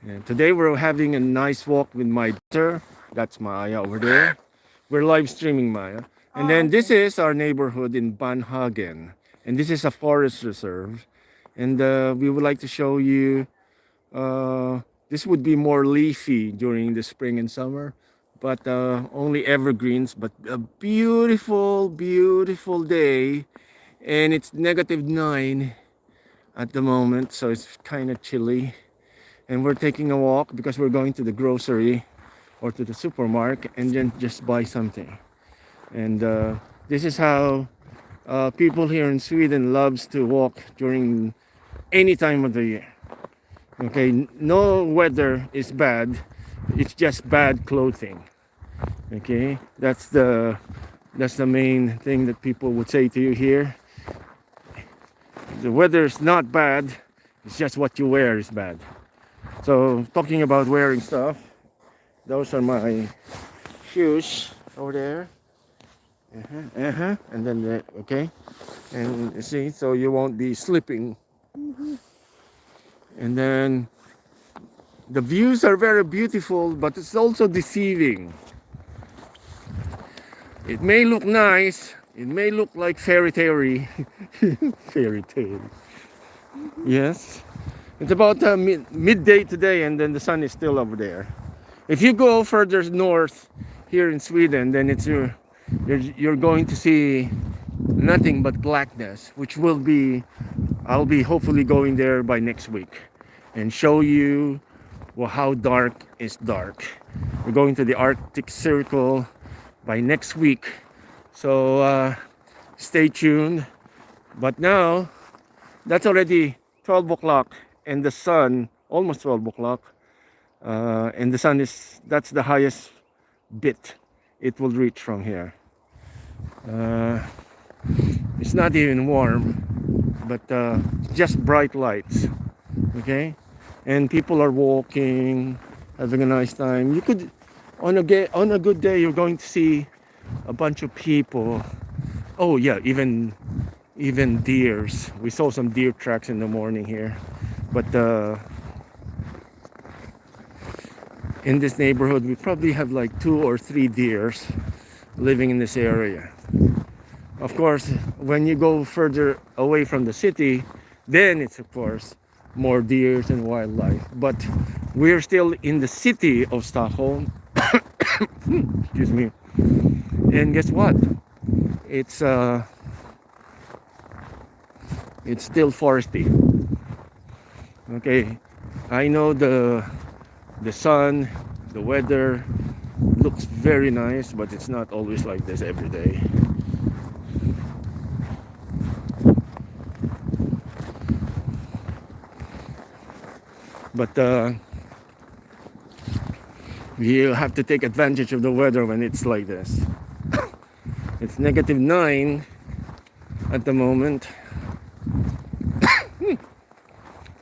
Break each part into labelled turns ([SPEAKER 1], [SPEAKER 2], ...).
[SPEAKER 1] And today we're having a nice walk with my daughter. That's Maya over there. We're live streaming Maya. And
[SPEAKER 2] Oh,
[SPEAKER 1] then this
[SPEAKER 2] okay.
[SPEAKER 1] is our neighborhood in Banhagen. And this is a forest reserve. And we would like to show you, this would be more leafy during the spring and summer, but only evergreens. But a beautiful, beautiful day. And it's -9 at the moment, so it's kind of chilly. And we're taking a walk because we're going to the grocery or to the supermarket and then just buy something. And this is how people here in Sweden loves to walk during any time of the year. Okay, no weather is bad. It's just bad clothing. Okay, that's the main thing that people would say to you here. The weather is not bad. It's just what you wear is bad. So talking about wearing stuff, those are my shoes over there. And then okay, and you see, so you won't be slipping. And then the views are very beautiful, but it's also deceiving. It may look nice, it may look like fairy tale. Fairy tale. Yes, it's about midday today, and then the sun is still over there. If you go further north here in Sweden, then you're going to see nothing but blackness, which will be, I'll be hopefully going there by next week and show you, well, how dark is dark. We're going to the Arctic Circle by next week, so stay tuned. But now that's already 12 o'clock and the sun, almost 12 o'clock, and the sun is, that's the highest bit it will reach from here. uh, it's not even warm, but just bright lights. Okay, and people are walking, having a nice time. You could, on a good day, you're going to see a bunch of people. Oh yeah, even deers. We saw some deer tracks in the morning here, but in this neighborhood we probably have like 2 or 3 deers living in this area. Of course, when you go further away from the city, then it's of course more deers and wildlife. But we're still in the city of Stockholm. Excuse me. And guess what? It's it's still foresty. Okay, I know the sun, the weather looks very nice, but it's not always like this every day. But you have to take advantage of the weather when it's like this. It's -9 at the moment,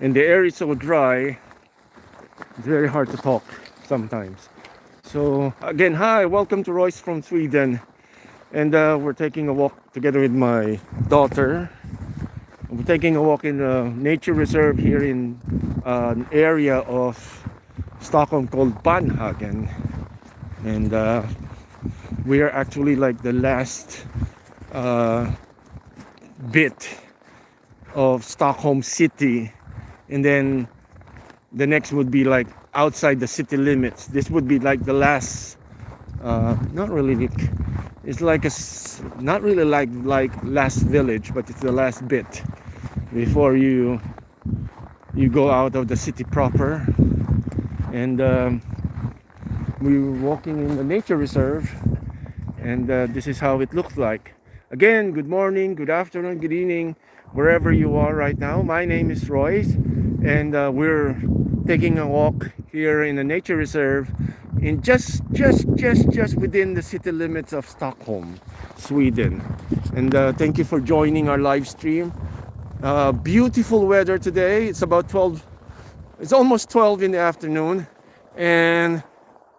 [SPEAKER 1] and the air is so dry, it's very hard to talk sometimes. So again, hi, welcome to Royce from Sweden. And we're taking a walk together with my daughter. We're taking a walk in a nature reserve here in an area of Stockholm called Banhagen. And we are actually like the last bit of Stockholm city. And then the next would be like outside the city limits. This would be like the last, not really, it's like not really like last village, but it's the last bit before you go out of the city proper. And we were walking in the nature reserve, and this is how it looks like. Again, good morning, good afternoon, good evening, wherever you are right now. My name is Royce, and we're taking a walk here in the nature reserve in just within the city limits of Stockholm, Sweden. And thank you for joining our live stream. Beautiful weather today. It's about 12, it's almost 12 in the afternoon, and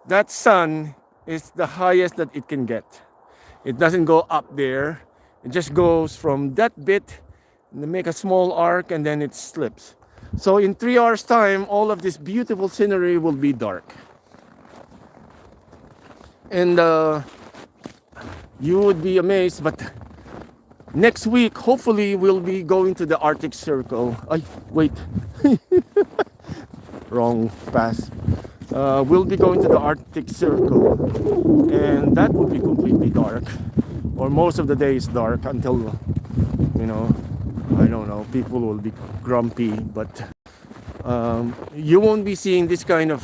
[SPEAKER 1] that sun is the highest that it can get. It doesn't go up there, it just goes from that bit and make a small arc, and then it slips. So in 3 hours time, all of this beautiful scenery will be dark. And you would be amazed, but next week, hopefully, we'll be going to the Arctic Circle. Ay, wait, wrong pass. We'll be going to the Arctic Circle, and that will be completely dark, or most of the day is dark until, you know, I don't know, people will be grumpy, but you won't be seeing this kind of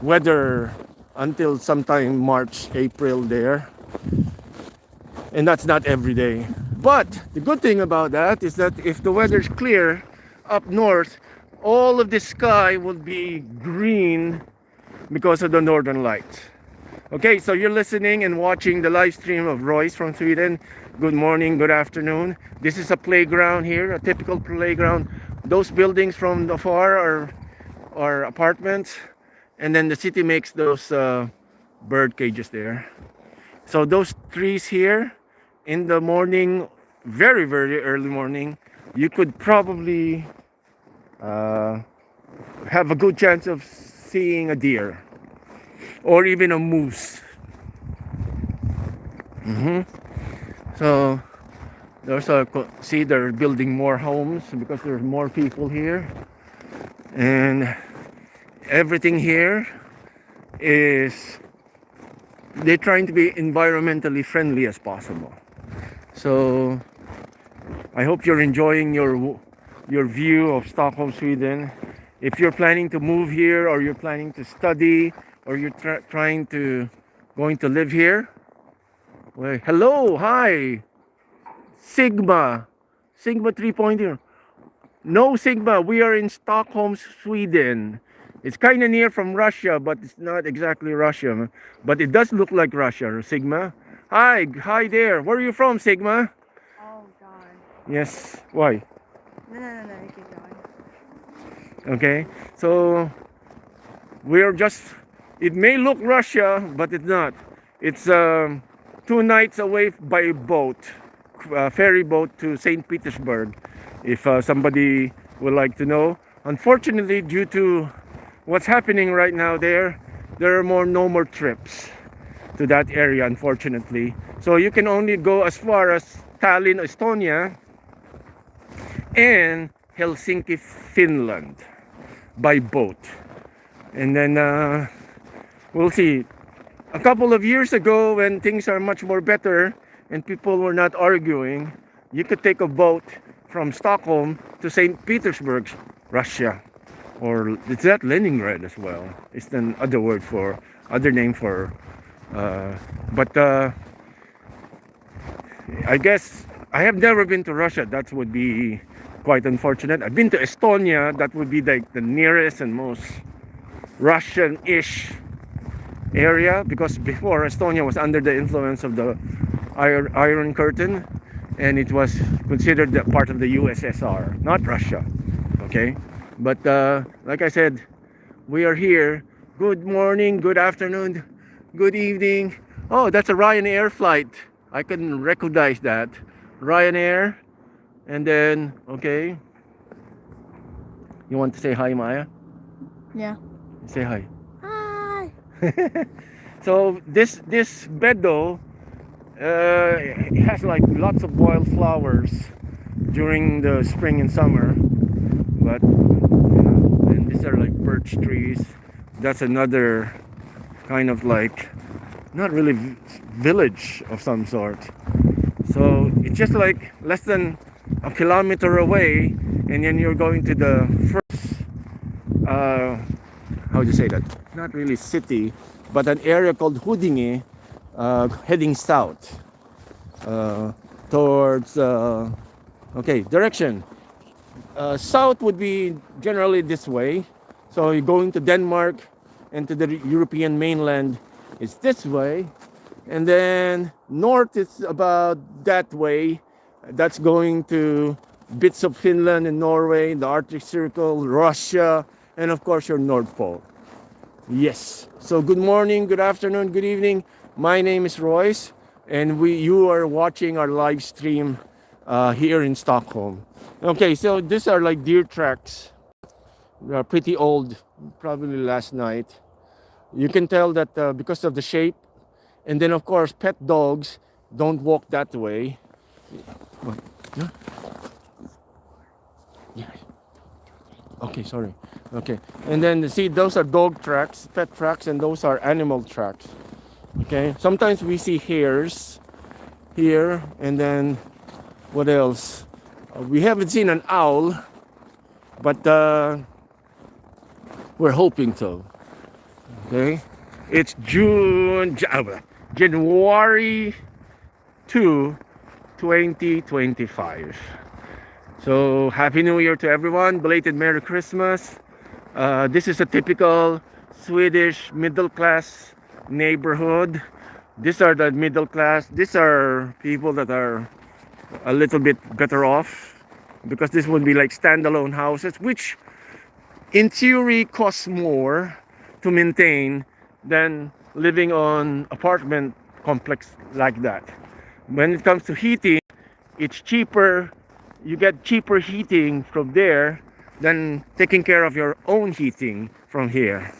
[SPEAKER 1] weather until sometime March, April there, and that's not every day. But the good thing about that is that if the weather's clear up north, all of the sky will be green because of the northern lights. Okay, so you're listening and watching the live stream of Royce from Sweden. Good morning, good afternoon. This is a playground here, a typical playground. Those buildings from afar are apartments, and then the city makes those bird cages there. So those trees here, in the morning, very, very early morning, you could probably have a good chance of seeing a deer or even a moose. So there's see, they're building more homes because there's more people here, and everything here is, they're trying to be environmentally friendly as possible. So I hope you're enjoying your view of Stockholm, Sweden. If you're planning to move here, or you're planning to study, or you're trying to going to live here, well, hello, hi, Sigma 3.0. No, Sigma, we are in Stockholm, Sweden. It's kind of near from Russia, but it's not exactly Russia. But it does look like Russia, Sigma. Hi there. Where are you from, Sigma?
[SPEAKER 2] Oh God.
[SPEAKER 1] Yes. Why?
[SPEAKER 2] No, you keep going.
[SPEAKER 1] Okay. So we're just, it may look Russia, but it's not. It's 2 nights away by boat, ferry boat to St. Petersburg, if somebody would like to know. Unfortunately, due to what's happening right now there are no more trips to that area, unfortunately. So you can only go as far as Tallinn, Estonia, and Helsinki, Finland by boat. And then we'll see. A couple of years ago, when things are much more better and people were not arguing, you could take a boat from Stockholm to St. Petersburg, Russia. Or is that Leningrad as well? It's an other word for, other name for, but I guess I have never been to Russia. That would be quite unfortunate. I've been to Estonia. That would be like the nearest and most Russian-ish area, because before Estonia was under the influence of the Iron Curtain, and it was considered part of the USSR, not Russia. Okay, but like I said, we are here. Good morning, good afternoon, good evening. Oh, that's a Ryanair flight. I can recognize that. Ryanair. And then, okay, you want to say hi, Maya?
[SPEAKER 2] Yeah.
[SPEAKER 1] Say hi.
[SPEAKER 2] Hi.
[SPEAKER 1] So this meadow it has like lots of wildflowers during the spring and summer, but and these are like birch trees. That's another kind of like, not really village of some sort. So it's just like less than a kilometer away, and then you're going to the first how do you say that? Not really city, but an area called Huddinge, heading south towards okay, direction. South would be generally this way. So you're going to Denmark and to the European mainland is this way. And then north is about that way. That's going to bits of Finland and Norway, the Arctic Circle, Russia, and of course your North Pole. Yes. So good morning, good afternoon, good evening. My name is Royce, and you are watching our live stream here in Stockholm. Okay, so these are like deer tracks. They are pretty old, probably last night. You can tell that because of the shape. And then, of course, pet dogs don't walk that way. What? Yeah? Yeah. Okay, sorry. Okay. And then, see, those are dog tracks, pet tracks, and those are animal tracks. Okay. Sometimes we see hares here, and then what else? We haven't seen an owl, but we're hoping to. Okay. It's January 2, 2025. So Happy New Year to everyone. Belated Merry Christmas. This is a typical Swedish middle class neighborhood. These are the middle class. These are people that are a little bit better off, because this would be like standalone houses, which in theory costs more to maintain than living on apartment complex like that. When it comes to heating, it's cheaper. You get cheaper heating from there than taking care of your own heating from here.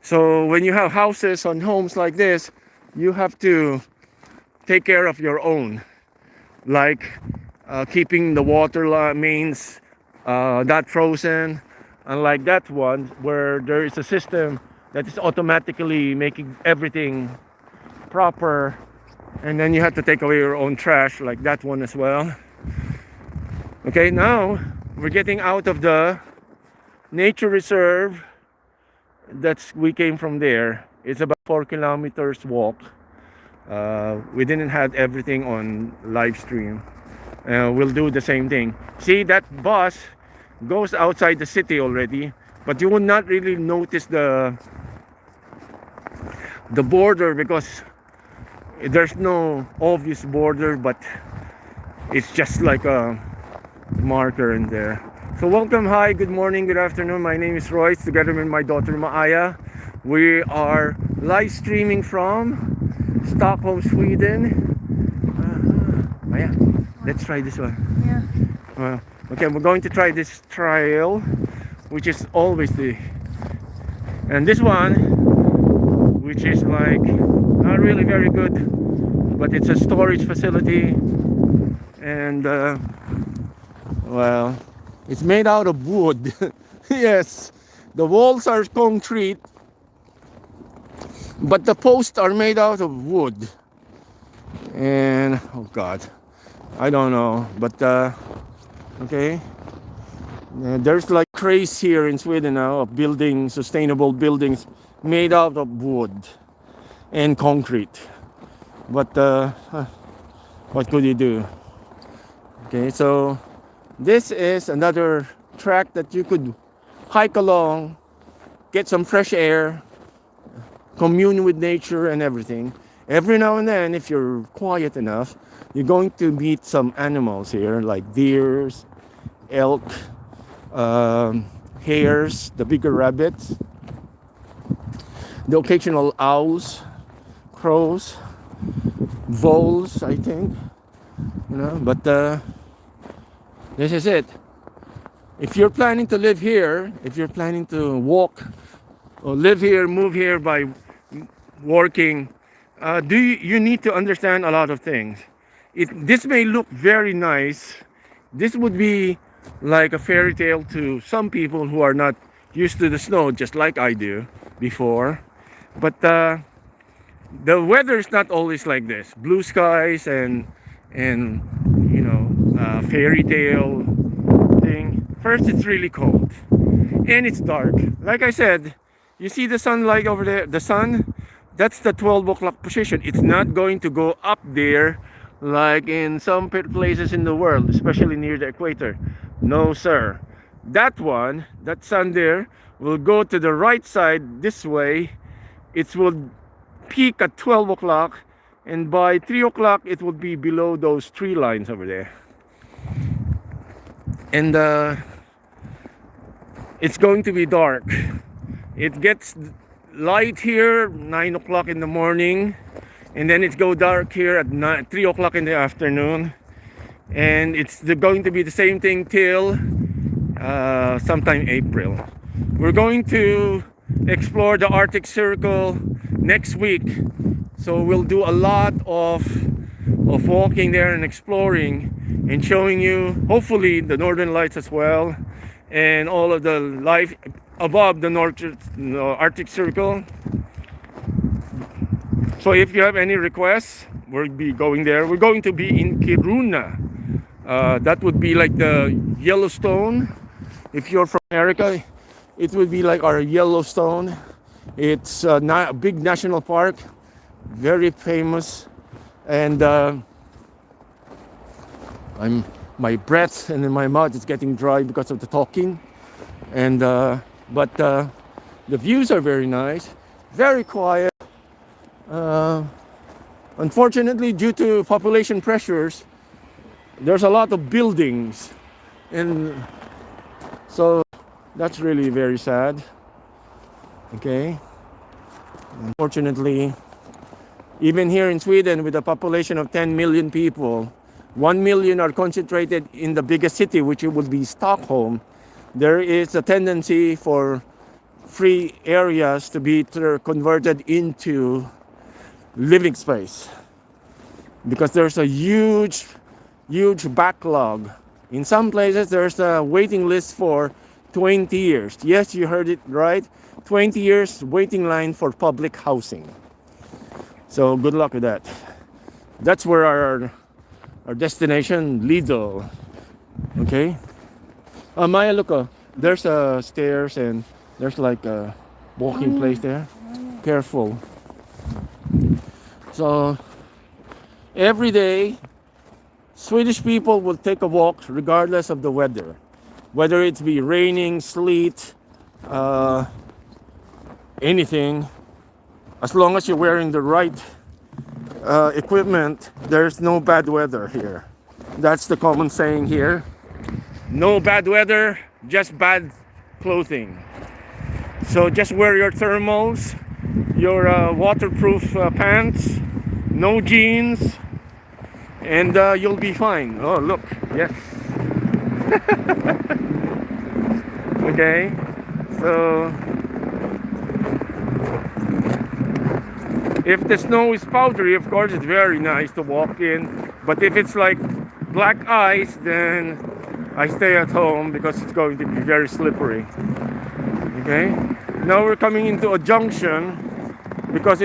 [SPEAKER 1] So when you have houses on homes like this, you have to take care of your own, like keeping the water mains not frozen, unlike that one where there is a system that is automatically making everything proper, and then you have to take away your own trash, like that one as well. Okay, now we're getting out of the nature reserve. We came from there. It's about 4 kilometers walk. We didn't have everything on live stream. We'll do the same thing. See, that bus goes outside the city already, but you will not really notice the border, because there's no obvious border, but it's just like a marker in there. So welcome, hi, good morning, good afternoon. My name is Royce, together with my daughter Maaya. We are live streaming from Stockholm, Sweden. Maaya, let's try this one.
[SPEAKER 2] Yeah.
[SPEAKER 1] Okay, we're going to try this trail, which is always and this one, which is like not really very good, but it's a storage facility, and well, it's made out of wood. Yes, the walls are concrete, but the posts are made out of wood. And oh god, I don't know, but okay, there's like craze here in Sweden now of building sustainable buildings made out of wood and concrete, but what could you do? Okay, so this is another track that you could hike along, get some fresh air, commune with nature and everything. Every now and then, if you're quiet enough, you're going to meet some animals here, like deers, elk, hares, the bigger rabbits, the occasional owls, crows, voles, I think, but this is it. If you're planning to live here, if you're planning to walk or live here, move here by working, you need to understand a lot of things. This may look very nice. This would be like a fairy tale to some people who are not used to the snow, just like I do before. But the weather is not always like this. Blue skies and fairy tale thing. First, it's really cold and it's dark. Like I said, you see the sunlight over there, the sun, that's the 12 o'clock position. It's not going to go up there like in some places in the world, especially near the equator. No sir, that sun there will go to the right side this way. It will peak at 12 o'clock, and by 3 o'clock it will be below those tree lines over there. And it's going to be dark. It gets light here 9 o'clock in the morning, and then it go dark here at 3 o'clock in the afternoon, and it's going to be the same thing till sometime April. we're going to explore the Arctic Circle next week. So we'll do a lot of walking there and exploring and showing you hopefully the northern lights as well, and all of the life above the Arctic Circle. So if you have any requests, we'll be going there. We're going to be in Kiruna. That would be like the Yellowstone. If you're from America, it would be like our Yellowstone. It's a big national park, very famous, and my breath and in my mouth is getting dry because of the talking, and but the views are very nice, very quiet. Unfortunately, due to population pressures, there's a lot of buildings, and so that's really very sad. Okay, unfortunately, even here in Sweden, with a population of 10 million people, 1 million are concentrated in the biggest city, which would be Stockholm. There is a tendency for free areas to be converted into living space, because there's a huge backlog. In some places there's a waiting list for 20 years. Yes, you heard it right, 20 years waiting line for public housing. So good luck with that. That's where our destination, Lidl. Okay, Maya, look, there's stairs, and there's like a walking place there. Careful. So every day Swedish people will take a walk regardless of the weather, whether it be raining, sleet, anything. As long as you're wearing the right equipment, there's no bad weather here. That's the common saying here. No bad weather, just bad clothing. So just wear your thermals, your waterproof pants, no jeans, and you'll be fine. Oh, look, yes. Okay, so if the snow is powdery, of course it's very nice to walk in, but if it's like black ice, then I stay at home because it's going to be very slippery. Okay, now we're coming into a junction because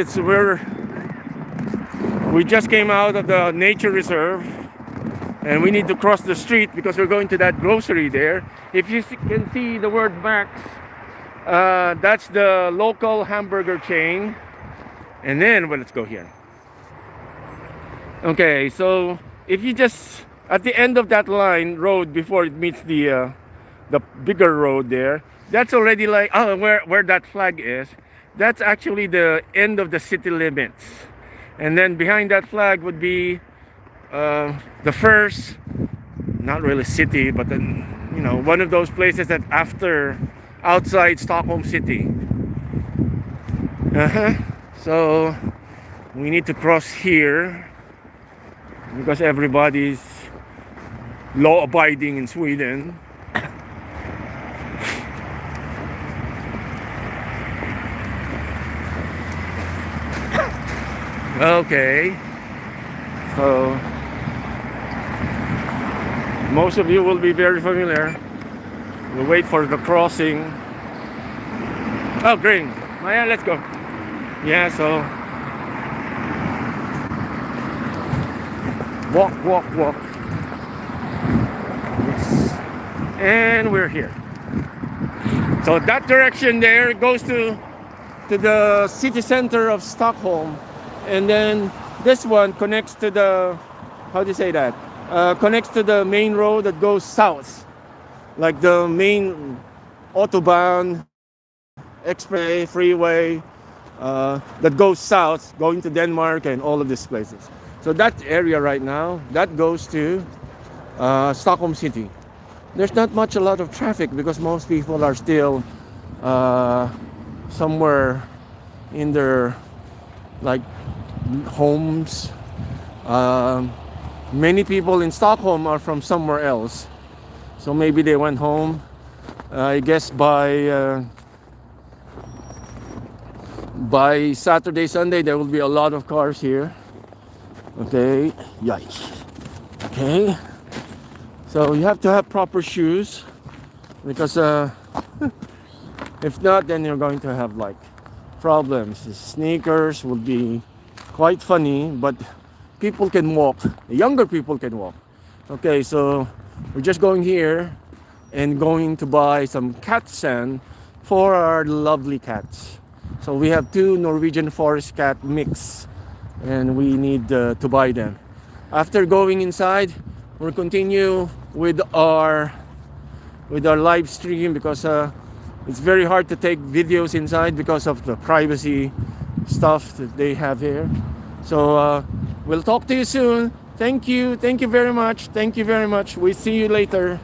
[SPEAKER 1] we just came out of the nature reserve, and we need to cross the street because we're going to that grocery there. If you can see the word Max, that's the local hamburger chain. And then, well, let's go here. Okay, so if you just at the end of that line road before it meets the bigger road there, that's already like where that flag is. That's actually the end of the city limits. And then behind that flag would be the first, not really city, but then, one of those places that outside Stockholm city. So we need to cross here because everybody's law-abiding in Sweden. Okay, so most of you will be very familiar. We'll wait for the crossing. Oh, green. Maya, let's go. Yeah, so walk. Yes. And we're here. So that direction there goes to the city center of Stockholm, and then this one connects to the, how do you say that? Connects to the main road that goes south, like the main autobahn, expressway, freeway that goes south, going to Denmark and all of these places. So that area right now, that goes to Stockholm City. There's not a lot of traffic because most people are still somewhere in their like homes. Many people in Stockholm are from somewhere else, so maybe they went home I guess by Saturday, Sunday, there will be a lot of cars here. Okay, yikes. Okay, so you have to have proper shoes because if not, then you're going to have like problems. Sneakers will be quite funny, but people can walk. Younger people can walk. Okay, so we're just going here and going to buy some cat sand for our lovely cats. So we have two Norwegian forest cat mix, and we need to buy them. After going inside, we'll continue with our live stream because it's very hard to take videos inside because of the privacy stuff that they have here. So we'll talk to you soon. Thank you very much. Thank you very much. We'll see you later.